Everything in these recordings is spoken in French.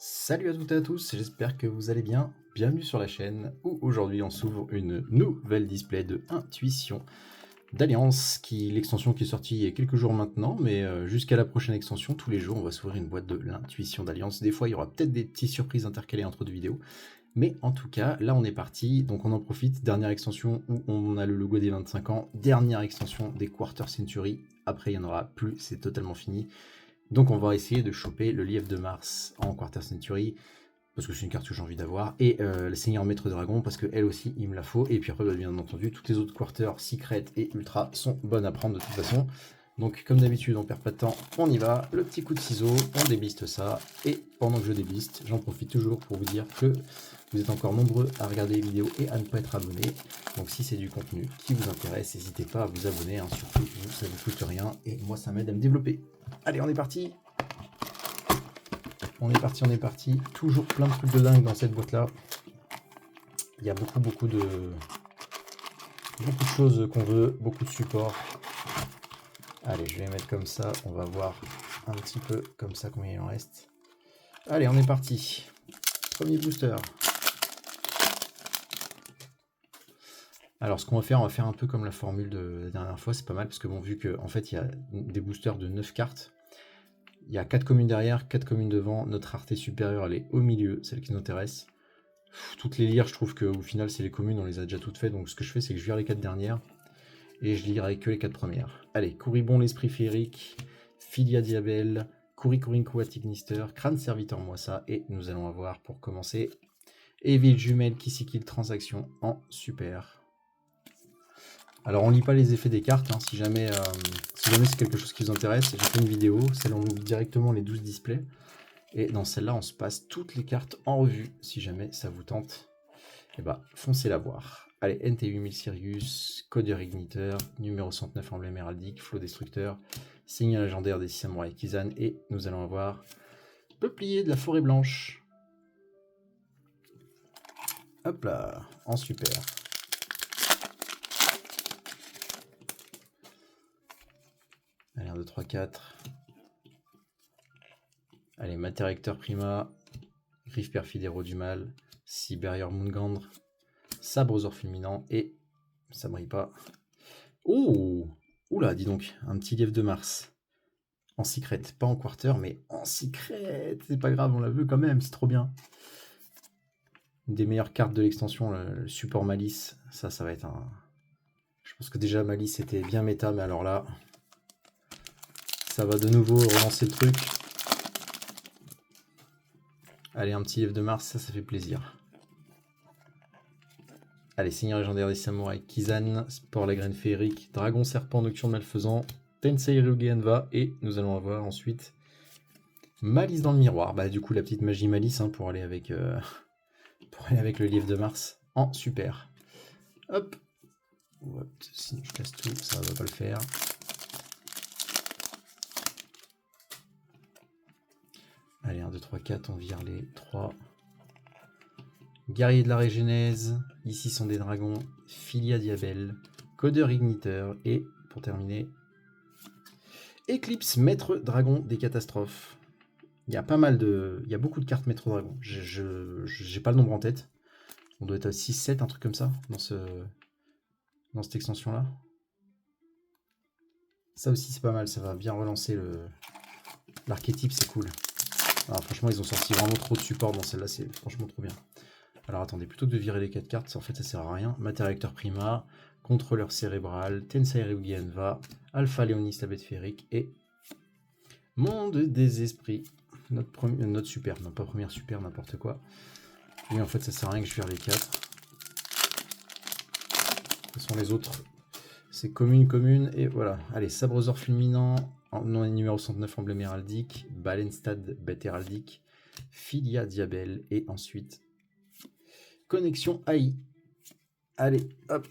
Salut à toutes et à tous, j'espère que vous allez bien. Bienvenue sur la chaîne où aujourd'hui on s'ouvre une nouvelle display de Intuition d'Alliance, l'extension qui est sortie il y a quelques jours maintenant, mais jusqu'à la prochaine extension, tous les jours on va s'ouvrir une boîte de l'Intuition d'Alliance. Des fois il y aura peut-être des petites surprises intercalées entre deux vidéos, mais en tout cas là on est parti, donc on en profite. Dernière extension où on a le logo des 25 ans, dernière extension des Quarter Century, après il n'y en aura plus, c'est totalement fini. Donc on va essayer de choper le Lièvre de Mars en Quarter Century, parce que c'est une carte que j'ai envie d'avoir, et le Seigneur Maître Dragon, parce que elle aussi il me la faut, et puis après bien entendu toutes les autres Quarters, Secret et Ultra sont bonnes à prendre de toute façon. Donc comme d'habitude on perd pas de temps, on y va, le petit coup de ciseau, on débiste ça, et pendant que je débiste, j'en profite toujours pour vous dire que vous êtes encore nombreux à regarder les vidéos et à ne pas être abonnés. Donc si c'est du contenu qui vous intéresse, n'hésitez pas à vous abonner, hein. Surtout vous, ça vous coûte rien, et moi ça m'aide à me développer. Allez, on est parti. On est parti. Toujours plein de trucs de dingue dans cette boîte-là. Il y a beaucoup de choses qu'on veut, beaucoup de supports. Allez, je vais mettre comme ça. On va voir un petit peu comme ça combien il en reste. Allez, on est parti. Premier booster. Alors, ce qu'on va faire, on va faire un peu comme la formule de la dernière fois. C'est pas mal parce que bon, vu qu'en fait, il y a des boosters de 9 cartes. Il y a 4 communes derrière, 4 communes devant. Notre rareté supérieure, elle est au milieu, celle qui nous intéresse. Toutes les lire, je trouve qu'au final, c'est les communes, on les a déjà toutes faites. Donc ce que je fais, c'est que je vire les 4 dernières et je lirai que les 4 premières. Allez, Couribon, l'esprit féerique, Filia Diabel, Couricourinco Atignister, Crâne Serviteur Moissa, et nous allons avoir pour commencer Evil Jumelle Kissikil Transaction en super. Alors on lit pas les effets des cartes, hein, si jamais c'est quelque chose qui vous intéresse, j'ai fait une vidéo, celle où on ouvre directement les 12 displays, et dans celle-là on se passe toutes les cartes en revue, si jamais ça vous tente, et bah foncez la voir. Allez, NT8000 Sirius, Codeur Igniteur, numéro 109 emblème héraldique, Flot Destructeur, Signal légendaire des 6 samouraïs Kizan, et nous allons avoir Peuplier de la Forêt Blanche. Hop là, en super. Allez, 1, 2, 3, 4. Allez, Mater Prima, Griffe Perfide Héros du Mal, Siberior Mungandre, Sabre aux Ors Fulminants, et ça brille pas. Oh, oula, dis donc, un petit Lièvre de Mars. En secret, pas en quarter, mais en secret. C'est pas grave, on la veut quand même, c'est trop bien. Une des meilleures cartes de l'extension, le support Malice. Ça va être un... Je pense que déjà Malice était bien méta, mais alors là, ça va de nouveau relancer le truc. Allez, un petit Lièvre de Mars, ça fait plaisir. Allez, Seigneur légendaire des samouraïs Kizan, Sport la graine féerique, Dragon serpent nocturne malfaisant, Tensei Ryuge Enva, et nous allons avoir ensuite Malice dans le miroir. Bah du coup la petite magie Malice, hein, pour aller avec le Lièvre de Mars en super. Hop. Hop, sinon je casse tout, ça va pas le faire. Allez, 1, 2, 3, 4, on vire les 3. Guerrier de la Régénèse, ici sont des dragons, Filia Diabel, Codeur Igniteur, et pour terminer, Eclipse Maître Dragon des catastrophes. Il y a beaucoup de cartes Maître Dragon. J'ai pas le nombre en tête. On doit être à 6-7, un truc comme ça, dans cette extension-là. Ça aussi, c'est pas mal. Ça va bien relancer l'archétype, c'est cool. Alors, franchement, ils ont sorti vraiment trop de support dans celle-là. C'est franchement trop bien. Alors, attendez, plutôt que de virer les 4 cartes, en fait, ça sert à rien. Mater Prima, Contrôleur Cérébral, Tensei Ryuge Enva, Alpha Léonis, la bête féerique, et Monde des esprits. Notre super, non pas première super, n'importe quoi. Et en fait, ça sert à rien que je vire les 4. Ce sont les autres. C'est commune, et voilà. Allez, Sabre aux Ors Fulminants, numéro 109 emblème héraldique, Balenstad bête héraldique, Filia Diabel, et ensuite Connexion AI. Allez, hop.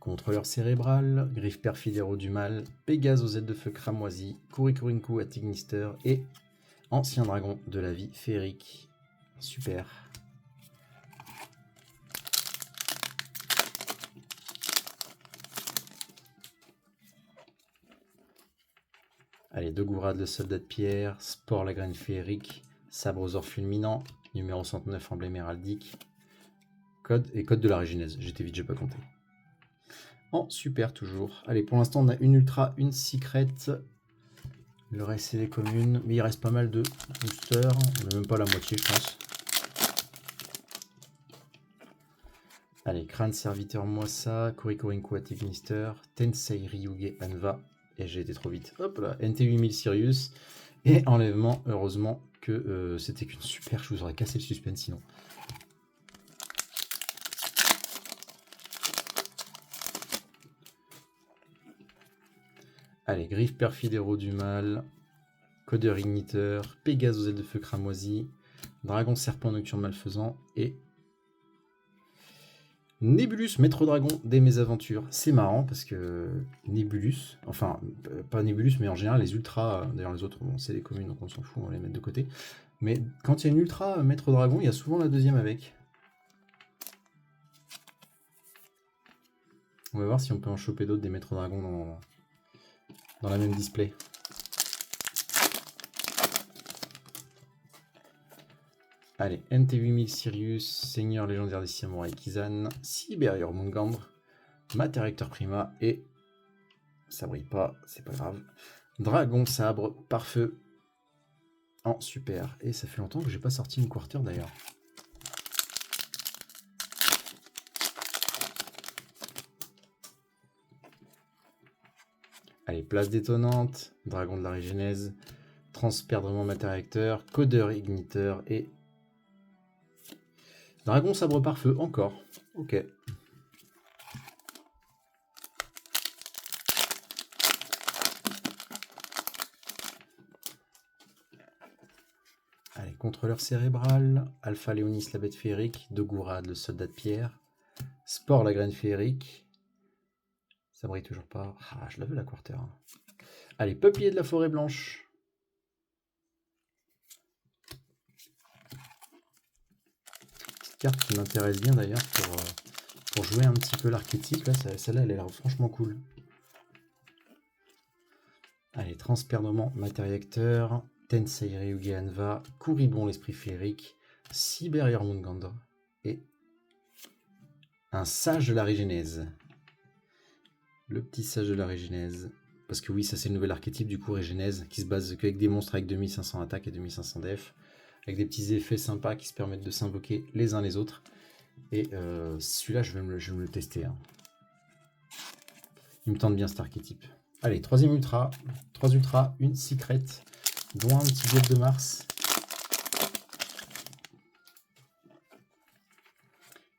Contrôleur cérébral, Griffe perfide héros du mal, Pégase aux ailes de feu cramoisi, Couricourinco Atignister, et Ancien dragon de la vie féerique. Super. Allez, Dogourad, le soldat de pierre, Sport, la graine féerique, Sabre aux ors fulminants, numéro 109, emblème héraldique, code et code de la régénèse. J'étais vite, j'ai pas compté. En super toujours. Allez, pour l'instant, on a une ultra, une secret. Le reste, c'est les communes. Mais il reste pas mal de boosters. On n'a même pas la moitié, je pense. Allez, Crâne Serviteur Moissa, Kuriko Atignister, Tensei Ryuge Anva. Et j'ai été trop vite. Hop là, NT8000 Sirius. Et enlèvement, heureusement que c'était qu'une super. Je vous aurais cassé le suspense sinon. Allez, Griffe Perfide Héros du Mal, Codeur Igniteur, Pégase aux ailes de feu cramoisi, Dragon Serpent Nocturne Malfaisant et Nébulus, Maître Dragon des Mésaventures. C'est marrant parce que Nébulus, enfin pas Nébulus mais en général les ultras, d'ailleurs les autres bon, c'est les communes donc on s'en fout, on va les mettre de côté. Mais quand il y a une ultra Maître Dragon, il y a souvent la deuxième avec. On va voir si on peut en choper d'autres des Maîtres Dragons dans la même display. Allez, NT8000 Sirius, Seigneur légendaire des Samouraïs Kizan, Siberior Mungandre, Matériacteur Prima et ça brille pas, c'est pas grave. Dragon Sabre par feu en super. Et ça fait longtemps que j'ai pas sorti une quarter d'ailleurs. Allez, place détonnante, Dragon de la Régénèse, Transperdrement Matériacteur, Codeur Igniteur et Dragon Sabre par feu encore. Ok. Allez, Contrôleur Cérébral, Alpha Léonis la bête féerique, Dogourad le soldat de pierre, Sport la graine féerique. Ça brille toujours pas. Ah, je l'avais la quarter. Allez, Peuplier de la forêt blanche. Petite carte qui m'intéresse bien d'ailleurs pour jouer un petit peu l'archétype. Là, celle-là, elle a l'air franchement cool. Allez, Transperdement Matériacteur, Tensei Ryuge Anva, Kuribon l'esprit féerique, Siberior Mungandre et un sage de la Régénèse. Le petit sage de la Régénèse. Parce que oui, ça c'est le nouvel archétype du coup Régénèse qui se base qu'avec des monstres avec 2500 attaques et 2500 def. Avec des petits effets sympas qui se permettent de s'invoquer les uns les autres. Et celui-là, je vais me le tester. Hein. Il me tente bien cet archétype. Allez, troisième ultra. 3 ultras, une secret, dont un petit jet de Mars.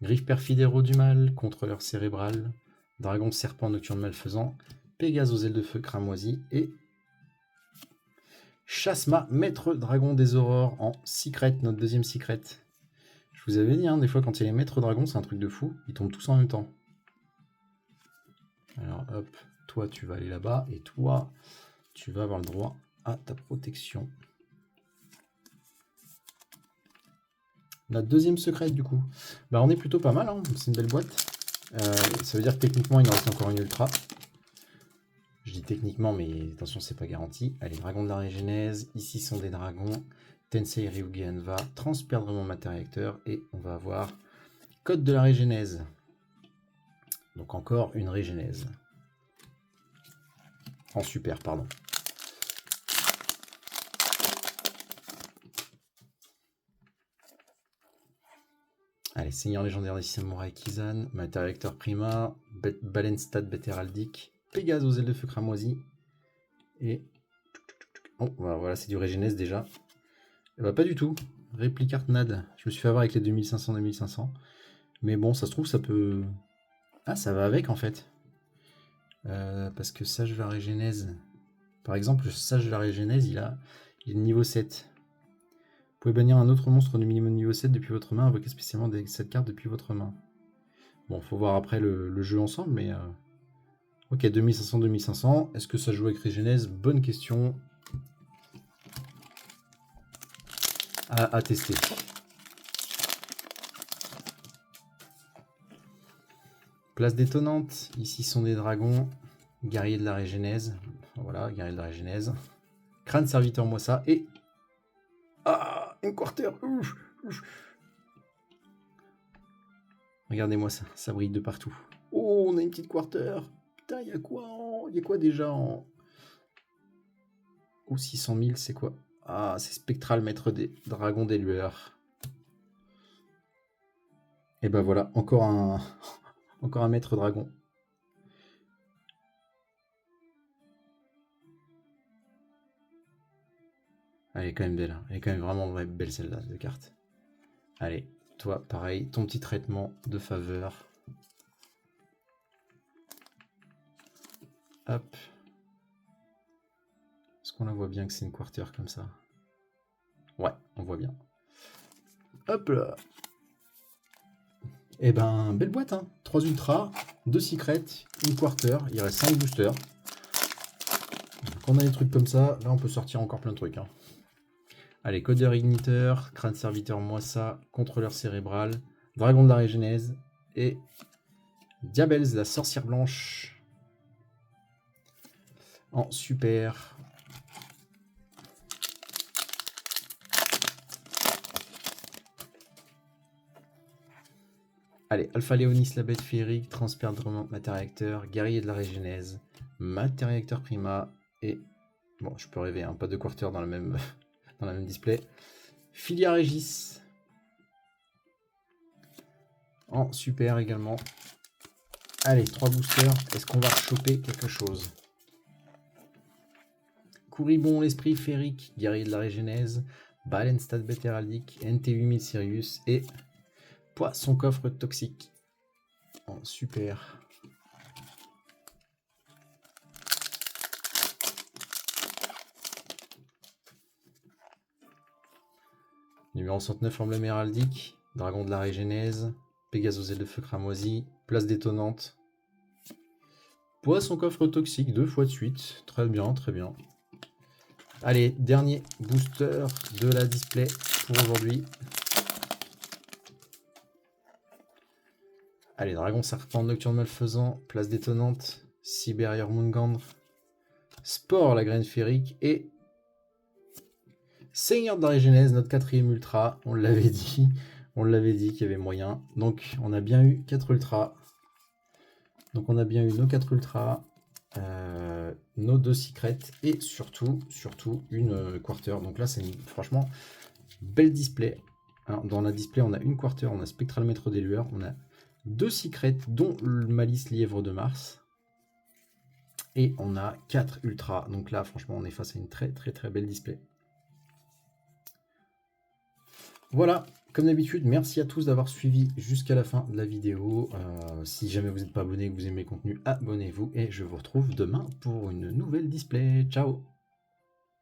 Griffe Perfide Héros du Mal, Contrôleur Cérébral, Dragon Serpent Nocturne Malfaisant, Pégase aux ailes de feu cramoisi et Chasma, Maître Dragon des Aurores en secret, notre deuxième secret. Je vous avais dit, hein, des fois quand il y a les Maîtres Dragons, c'est un truc de fou, ils tombent tous en même temps. Alors hop, toi tu vas aller là-bas et toi tu vas avoir le droit à ta protection. Notre deuxième secret du coup. Bah on est plutôt pas mal, hein. C'est une belle boîte. Ça veut dire que techniquement il en reste encore une ultra. Je dis techniquement mais attention c'est pas garanti. Allez, Dragon de la Régénèse, ici sont des dragons. Tensei Ryuge Anva, Transperdrement Matériacteur et on va avoir Code de la Régénèse. Donc encore une Régénèse. En super, pardon. Allez, Seigneur légendaire des Samouraïs Kizan, Matériacteur Prima, Balenstad bête héraldique, Pégase aux ailes de feu cramoisi. Et. Oh, voilà, c'est du Régénèse déjà. Bah, pas du tout. Réplicarte NAD. Je me suis fait avoir avec les 2500-2500. Mais bon, ça se trouve, ça peut. Ah, ça va avec en fait. Parce que Sage de la Régénèse. Par exemple, le Sage de la Régénèse, il est niveau 7. Vous pouvez bannir un autre monstre de minimum niveau 7 depuis votre main, invoquer spécialement cette carte depuis votre main. Bon, faut voir après le jeu ensemble, mais... Ok, 2500-2500. Est-ce que ça joue avec Régénèse? Bonne question. À tester. Place détonnante. Ici sont des dragons. Guerriers de la Régénèse. Voilà, guerriers de la Régénèse. Crâne serviteur, moi ça. Et... Ah, un quarter. Ouf, ouf. Regardez-moi ça, ça brille de partout. Oh, on a une petite quarter. Putain, il y a quoi Il y a quoi déjà en... Oh, 600 000, c'est quoi? Ah, c'est Spectral, maître des dragons des lueurs. Et ben voilà, encore un, encore un maître dragon. Elle est quand même belle, hein. Elle est quand même vraiment belle celle-là de carte. Allez, toi, pareil, ton petit traitement de faveur. Hop. Est-ce qu'on la voit bien que c'est une quarter comme ça? Ouais, on voit bien. Hop là. Et ben, belle boîte, hein. 3 ultras, 2 secrets, une quarter, il reste 5 boosters. Quand on a des trucs comme ça, là on peut sortir encore plein de trucs, hein. Allez, codeur igniteur, crâne serviteur, moi ça, contrôleur cérébral, dragon de la régénèse et Diabels, la sorcière blanche. En super. Allez, Alpha Léonis, la bête féerique, transperdrant matériacteur, guerrier de la régénèse, matériacteur prima et... Bon, je peux rêver, hein, pas de quarter dans la même, dans la même display. Filia Régis. En super également. Allez, 3 boosters. Est-ce qu'on va choper quelque chose? Couribon, l'esprit féerique, guerrier de la régénèse, Balenstad bête héraldique, NT8000 Sirius et Poisson coffre toxique. Oh, super. Numéro 109, emblème héraldique, dragon de la régénèse, Pégasos aile de feu cramoisi, place détonnante. Poisson coffre toxique 2 fois de suite. Très bien, très bien. Allez, dernier booster de la display pour aujourd'hui. Allez, dragon serpent nocturne malfaisant, place détonnante, Cyber Mungandre, Spore la graine féerique et Seigneur de la régénèse, notre 4e ultra. On l'avait dit qu'il y avait moyen. Donc on a bien eu 4 ultras. Donc on a bien eu nos 4 ultras, nos 2 secrets et surtout une quarter. Donc là c'est franchement belle display. Alors, dans la display on a une quarter, on a Spectral maître des lueurs, on a 2 secrets dont le Malice lièvre de Mars. Et on a 4 ultras. Donc là franchement on est face à une très belle display. Voilà, comme d'habitude, merci à tous d'avoir suivi jusqu'à la fin de la vidéo. Si jamais vous n'êtes pas abonné et que vous aimez le contenu, abonnez-vous. Et je vous retrouve demain pour une nouvelle display. Ciao!